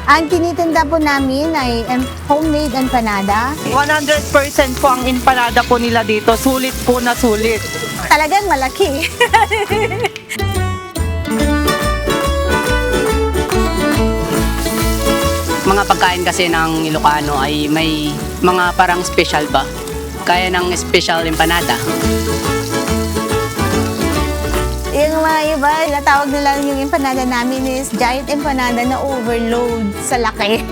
Ang tinitinda po namin ay homemade empanada. 100% po ang empanada po nila dito. Sulit po na sulit. Talagang malaki. Mga pagkain kasi ng Ilocano ay may mga parang special ba? Kaya ng special empanada. Yung mga iba, tawag nila yung empanada namin is giant empanada na overload sa laki.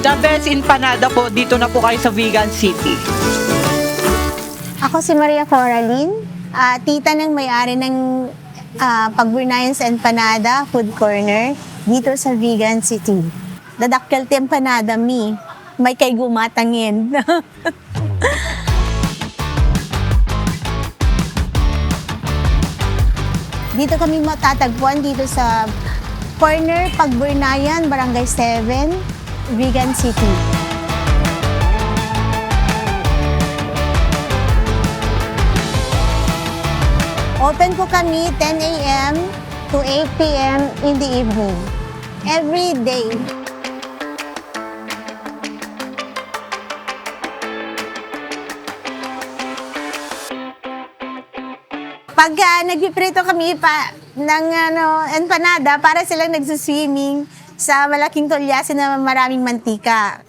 The best empanada po, dito na po kayo sa Vegan City. Ako si Maria Coraline, tita ng may-ari ng Pagburnayan sa Empanada Food Corner dito sa Vegan City. Dadakkel ti empanada mi, may kay gumatangin. Dito kami matatagpuan dito sa Corner Pagburnayan, Barangay 7, Vegan City. Open po kami 10 a.m. to 8 p.m. in the evening. Every day. Pag nagpiprito kami pa ng empanada, para silang nagsuswimming sa malaking tulyasin na maraming mantika.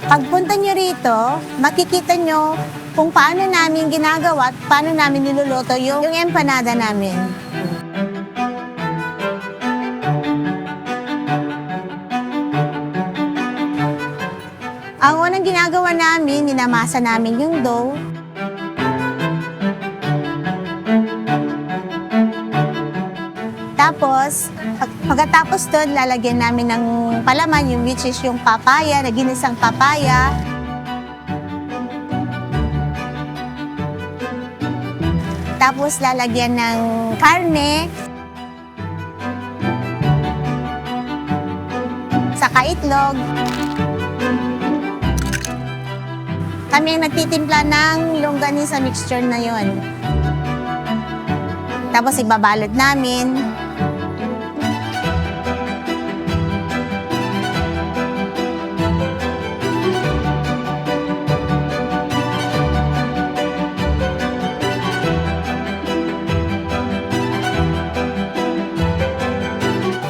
Pagpunta nyo rito, makikita nyo kung paano namin ginagawa at paano namin niluluto yung empanada namin. Ang unang ginagawa namin, minamasa namin yung dough. Tapos, pagkatapos doon, lalagyan namin ng palaman, yung which is yung papaya, na ginisang papaya. Tapos, lalagyan ng karne. Saka itlog. Kami ang nagtitimpla ng longganisa mixture na yon. Tapos, ibabalot namin.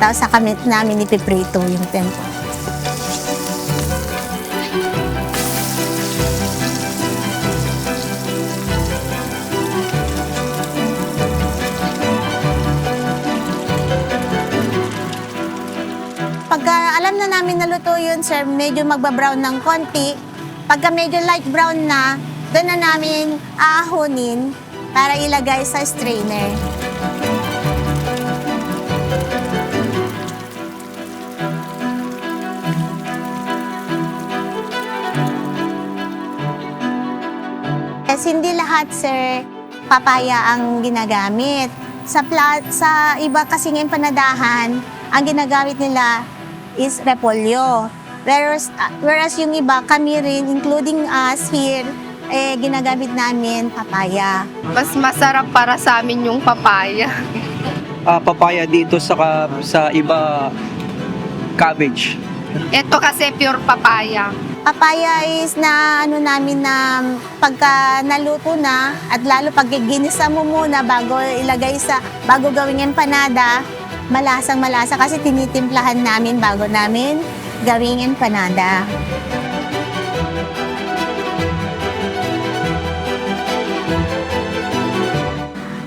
Tapos sa kamit namin ipiprito yung tempo. Pagka alam na namin na luto yun, sir, medyo magbabrown ng konti. Pagka medyo light brown na, doon na namin aahonin para ilagay sa strainer. Kasi hindi lahat, sir, papaya ang ginagamit. Sa iba kasing empanadahan, ang ginagamit nila is repolyo. Whereas yung iba, kami rin, including us here, ginagamit namin papaya. Mas masarap para sa amin yung papaya. Papaya dito sa iba cabbage. Ito kasi pure papaya. Papaya is na namin na pagka naluto na at lalo pag ginisa mo muna bago gawing empanada, malasang-malasa kasi tinitimplahan namin bago namin gawing empanada.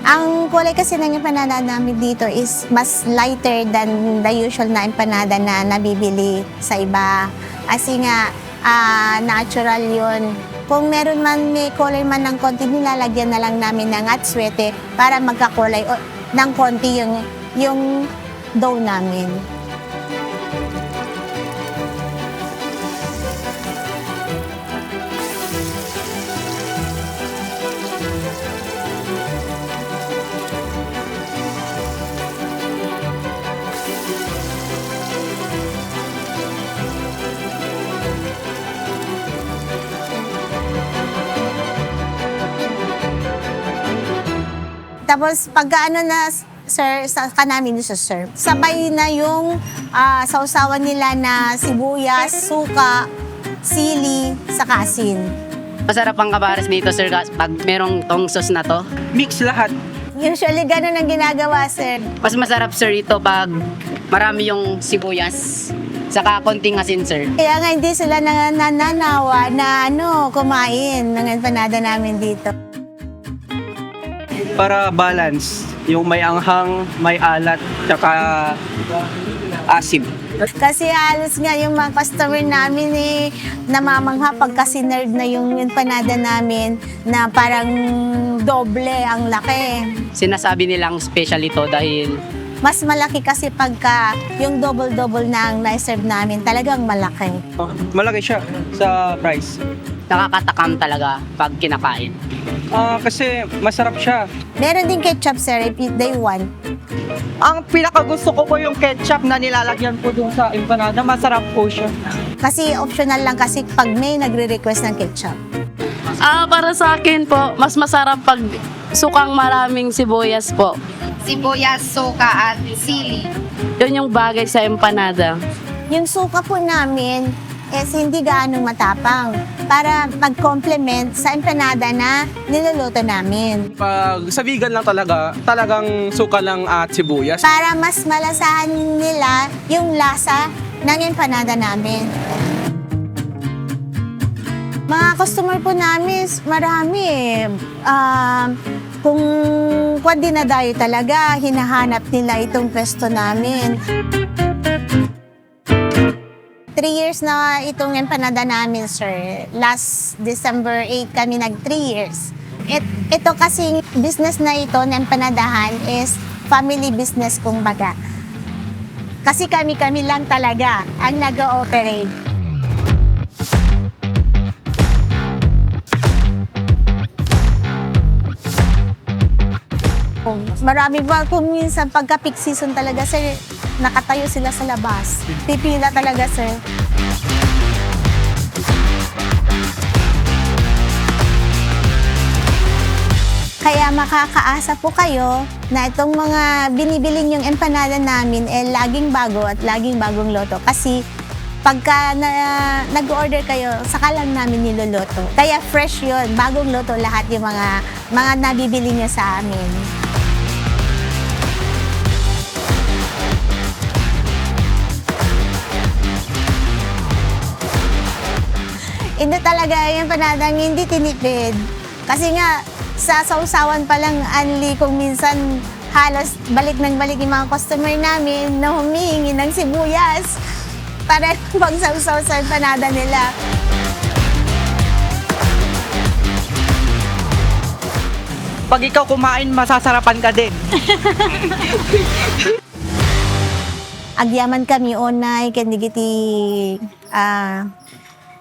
Ang kulay kasi ng empanada namin dito is mas lighter than the usual na empanada na nabibili sa iba. Kasi nga, natural yun. Kung meron man may kulay man ng konti, nilalagyan na lang namin ng atswete para magkakulay ng konti yung dough namin. Tapos pagka ano na, sir, saka namin serve. Sabay na yung sausawan nila na sibuyas, suka, sili, saka asin. Masarap ang kabares dito, sir, pag merong tong sauce na to. Mix lahat. Usually ganun ang ginagawa, sir. Mas masarap, sir, ito pag marami yung sibuyas. Saka konting asin, sir. Kaya nga hindi sila nananawa na kumain ng empanada namin dito. Para balance. Yung may anghang, may alat, tsaka asim. Kasi halos nga yung mga customer namin namamangha pagka sinerve na yung empanada namin na parang doble ang laki. Sinasabi nilang special ito dahil Mas malaki kasi pagka yung double-double na ang na-serve namin, talagang malaki. Malaki siya sa price. nakakatakam talaga pag kinakain. Kasi masarap siya. Meron din ketchup, sir, if they want. Ang pinakagusto ko po yung ketchup na nilalagyan po dun sa empanada. Masarap po siya. Kasi optional lang kasi pag may nagre-request ng ketchup. Para sa akin po, mas masarap pag sukang maraming sibuyas po. Sibuyas, suka at sili. Yun yung bagay sa empanada. Yung suka po namin is hindi gaanong matapang para mag-complement sa empanada na niluluto namin. Pag sa vegan lang talaga, talagang suka lang at sibuyas. Para mas malasahan nila yung lasa ng empanada namin. Mga customer po namin, marami kung dinadayo talaga, hinahanap nila itong pwesto namin. 3 years na itong empanada namin, sir. Last December 8 kami nag 3 years. Ito kasing business na ito na empanadahan is family business kumbaga. Kasi kami-kami lang talaga ang nag-ooperate. Marami ba kung minsan pagka peak season talaga, sir, nakatayo sila sa labas. Pipila talaga, sir. Kaya makakaasa po kayo na itong mga binibili niyong empanada namin laging bago at laging bagong loto. Kasi pagka nag-order kayo, saka lang namin niloloto. Kaya fresh yun, bagong loto lahat yung mga nabibili niyo sa amin. Ito talaga yung empanadang hindi tinipid. Kasi nga, sa sausawan pa lang, anli kung minsan halos balik ng balik yung mga customer namin na humihingi ng sibuyas para pagsausaw sa empanada nila. Pag ikaw kumain, masasarapan ka din. Agyaman kami onay, kandigiti,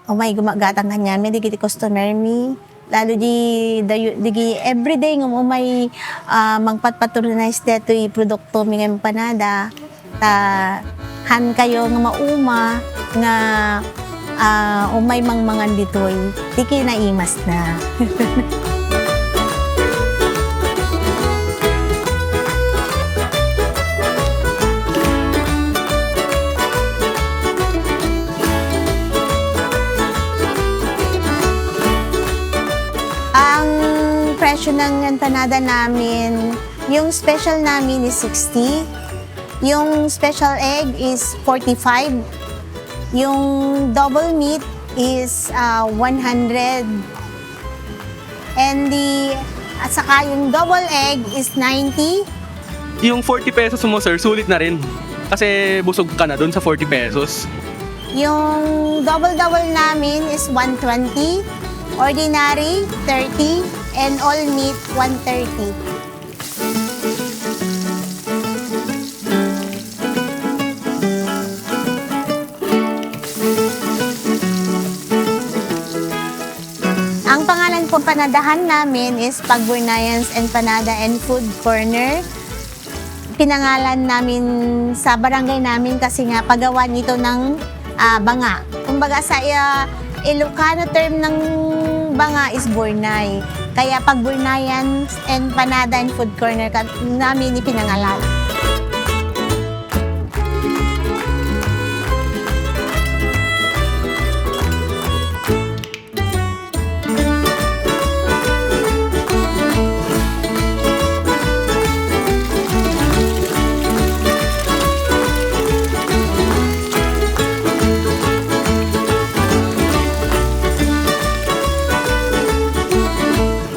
umay gumagatang kanya, may digiti customer mi. Lalo di everyday ng umay magpatpatronize dito yung produkto mi ng empanada. Han kayo nga mauma nga umay mangmangan ditoy. Di kayo naimas na. Presyo ng empanada namin, yung special namin is 60, yung special egg is 45, yung double meat is 100, and at saka yung double egg is 90. Yung 40 pesos mo, sir, sulit na rin. Kasi busog ka na dun sa 40 pesos. Yung double-double namin is 120, ordinary 30, and all meat 130. Ang pangalan po panadahan namin is Pagburnayans Empanada and Food Corner. Pinangalan namin sa barangay namin kasi nga pagawa nito ng banga. Kumbaga sa Ilocano term ng iba nga is Burnay. Kaya pag Burnayan Empanada and Food Corner namin ipinangalan.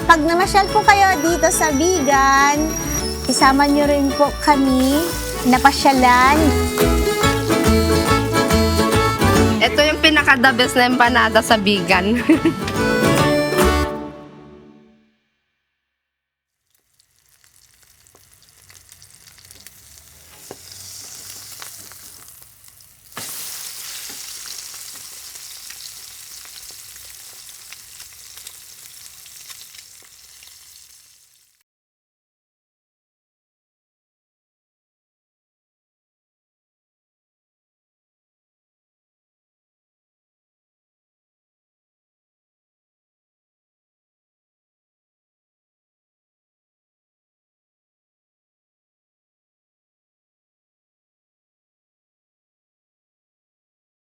Pag namasyal po kayo dito sa Bigan, isama nyo rin po kami na pasyalan. Ito yung pinaka-the best na empanada sa Bigan.